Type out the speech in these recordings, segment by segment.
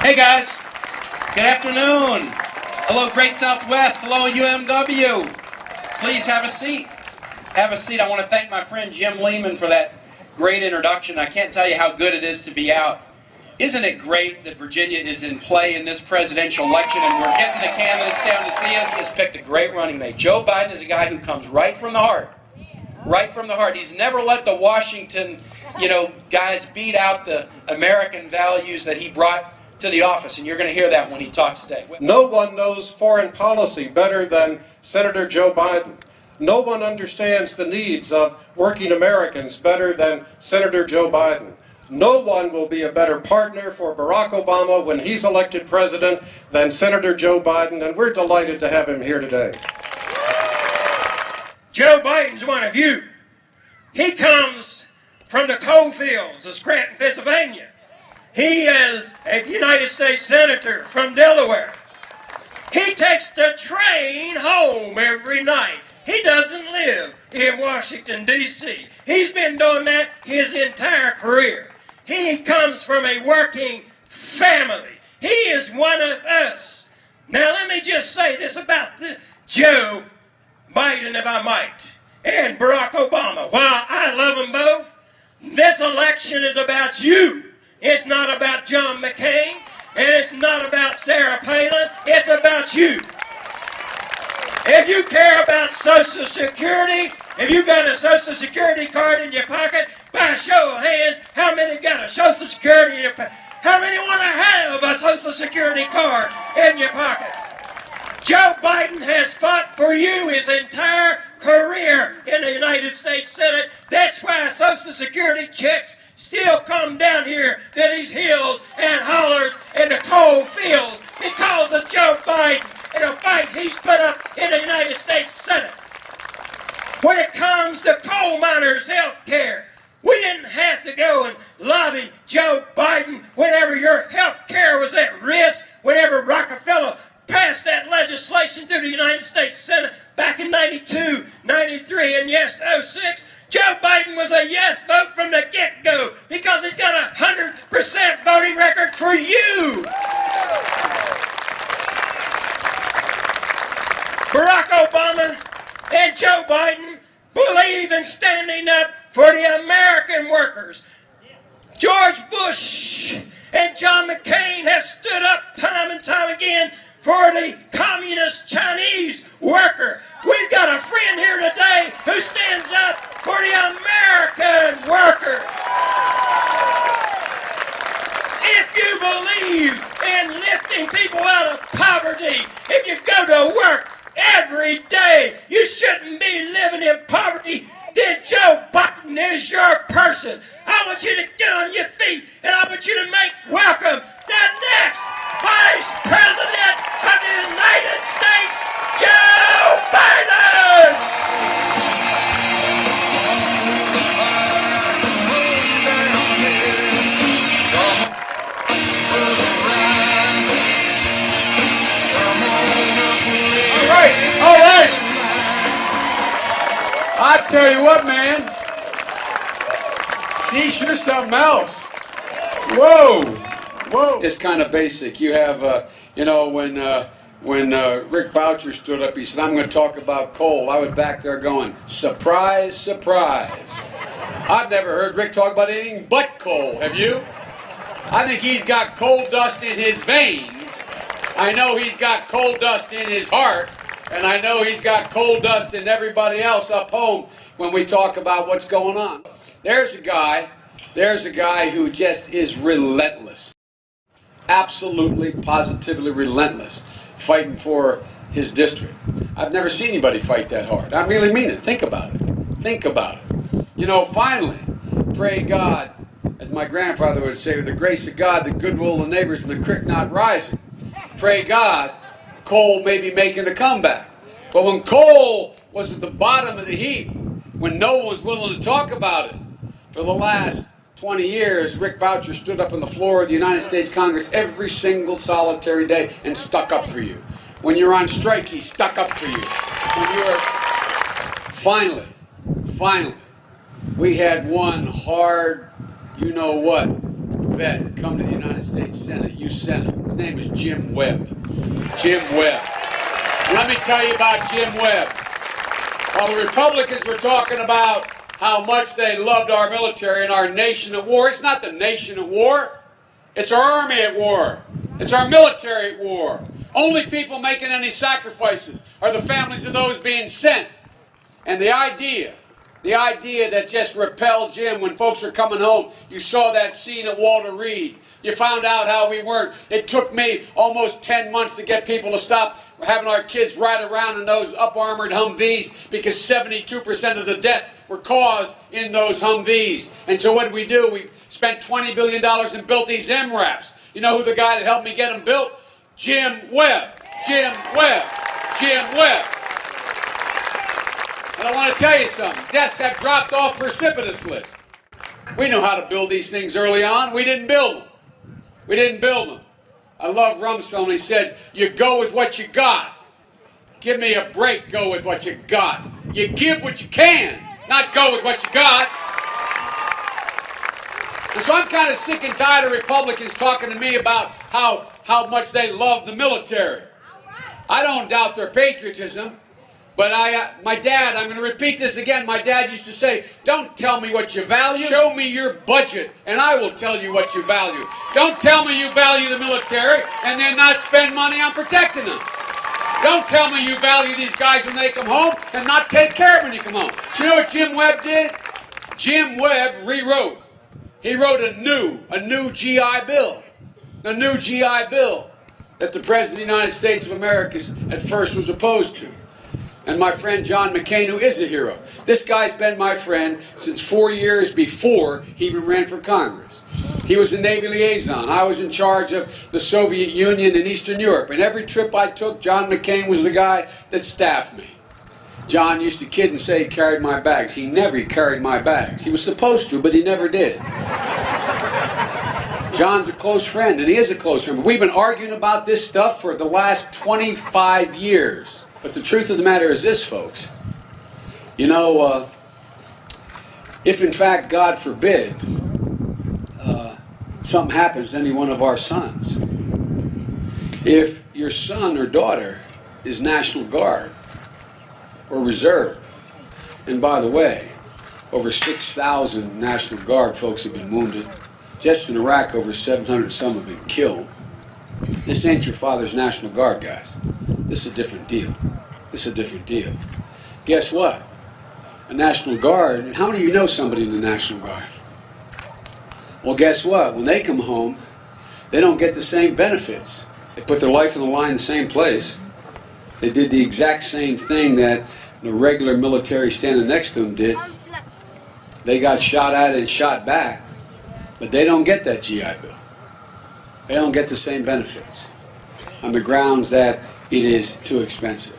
Hey guys, good afternoon. Hello Great Southwest, hello UMW. Please have a seat. Have a seat. I want to thank my friend Jim Lehman for that great introduction. I can't tell you how good it is to be out. Isn't it great that Virginia is in play in this presidential election and we're getting the candidates down to see us? Just picked a great running mate. Joe Biden is a guy who comes right from the heart. Right from the heart. He's never let the Washington, guys beat out the American values that he brought to the office, and you're going to hear that when he talks today. No one knows foreign policy better than Senator Joe Biden. No one understands the needs of working Americans better than Senator Joe Biden. No one will be a better partner for Barack Obama when he's elected president than Senator Joe Biden, and we're delighted to have him here today. Joe Biden's one of you. He comes from the coal fields of Scranton, Pennsylvania. He is a United States Senator from Delaware. He takes the train home every night. He doesn't live in Washington, D.C. He's been doing that his entire career. He comes from a working family. He is one of us. Now let me just say this about Joe Biden, if I might, and Barack Obama. While I love them both, this election is about you. It's not about John McCain, and it's not about Sarah Palin. It's about you. If you care about Social Security, if you got a Social Security card in your pocket, by a show of hands, how many got a Social Security in your pocket? How many want to have a Social Security card in your pocket? Joe Biden has fought for you his entire career in the United States Senate. That's why Social Security checks still come down here to these hills and hollers and the coal fields because of Joe Biden and the fight he's put up in the United States Senate. When it comes to coal miners' health care, we didn't have to go and lobby Joe Biden whenever your health care was at risk, whenever Rockefeller passed that legislation through the United States Senate back in 92, 93, and yes, 06. Joe Biden was a yes vote from the get-go because he's got a 100% voting record for you. Barack Obama and Joe Biden believe in standing up for the American workers. George Bush and John McCain have stood up time and time again for the communist Chinese worker. We've got a friend here today who stands up for the American worker. If you believe in lifting people out of poverty, if you go to work every day, you shouldn't be living in poverty. Then Joe Biden is your person. I want you to get on your feet and I want you to make welcome the next Vice President of the United States, Joe Biden! All right. I tell you what, man. Sheesh, you're something else. Whoa. It's kind of basic. You have, when Rick Boucher stood up, he said, I'm going to talk about coal. I was back there going, surprise, surprise. I've never heard Rick talk about anything but coal. Have you? I think he's got coal dust in his veins. I know he's got coal dust in his heart. And I know he's got coal dust in everybody else up home when we talk about what's going on. There's a guy who just is relentless. Absolutely, positively relentless, fighting for his district. I've never seen anybody fight that hard. I really mean it. Think about it. Think about it. Finally, pray God, as my grandfather would say, with the grace of God, the goodwill of the neighbors, and the creek not rising. Pray God, coal may be making a comeback. But when coal was at the bottom of the heap, when no one was willing to talk about it, for the last 20 years, Rick Boucher stood up on the floor of the United States Congress every single solitary day and stuck up for you. When you're on strike, he stuck up for you. When you're finally, we had one hard, you-know-what, vet come to the United States Senate. You sent him. His name is Jim Webb. Jim Webb. Let me tell you about Jim Webb. While the Republicans were talking about how much they loved our military and our nation at war, it's not the nation at war. It's our army at war. It's our military at war. Only people making any sacrifices are the families of those being sent. And the idea that just repelled Jim when folks were coming home, you saw that scene at Walter Reed. You found out how we weren't. It took me almost 10 months to get people to stop having our kids ride around in those up-armored Humvees because 72% of the deaths were caused in those Humvees. And so what did we do? We spent $20 billion and built these MRAPs. You know who the guy that helped me get them built? Jim Webb. Jim Webb. Jim Webb. And I want to tell you something. Deaths have dropped off precipitously. We know how to build these things early on. We didn't build them. We didn't build them. I love Rumsfeld. He said, you go with what you got. Give me a break, go with what you got. You give what you can, not go with what you got. And so I'm kind of sick and tired of Republicans talking to me about how much they love the military. I don't doubt their patriotism. But my dad, I'm going to repeat this again, my dad used to say, don't tell me what you value, show me your budget, and I will tell you what you value. Don't tell me you value the military and then not spend money on protecting them. Don't tell me you value these guys when they come home and not take care of them when you come home. So you know what Jim Webb did? Jim Webb rewrote. He wrote a new GI Bill. A new GI Bill that the President of the United States of America at first was opposed to. And my friend John McCain, who is a hero. This guy's been my friend since 4 years before he even ran for Congress. He was the Navy liaison. I was in charge of the Soviet Union and Eastern Europe. And every trip I took, John McCain was the guy that staffed me. John used to kid and say he carried my bags. He never carried my bags. He was supposed to, but he never did. John's a close friend, and he is a close friend. But we've been arguing about this stuff for the last 25 years. But the truth of the matter is this, folks. You know, if in fact, God forbid, something happens to any one of our sons, if your son or daughter is National Guard or Reserve, and by the way, over 6,000 National Guard folks have been wounded. Just in Iraq, over 700 some have been killed. This ain't your father's National Guard, guys. This is a different deal. This is a different deal. Guess what? A National Guard, and how many of you know somebody in the National Guard? Well, guess what? When they come home, they don't get the same benefits. They put their life on the line in the same place. They did the exact same thing that the regular military standing next to them did. They got shot at and shot back, but they don't get that GI Bill. They don't get the same benefits on the grounds that it is too expensive.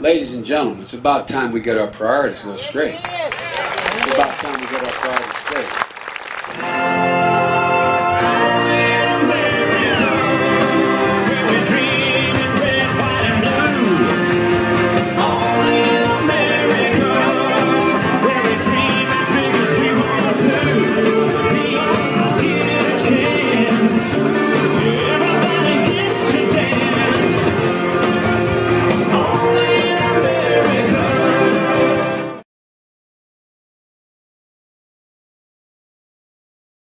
Ladies and gentlemen, it's about time we get our priorities a little straight. It's about time we get our priorities straight.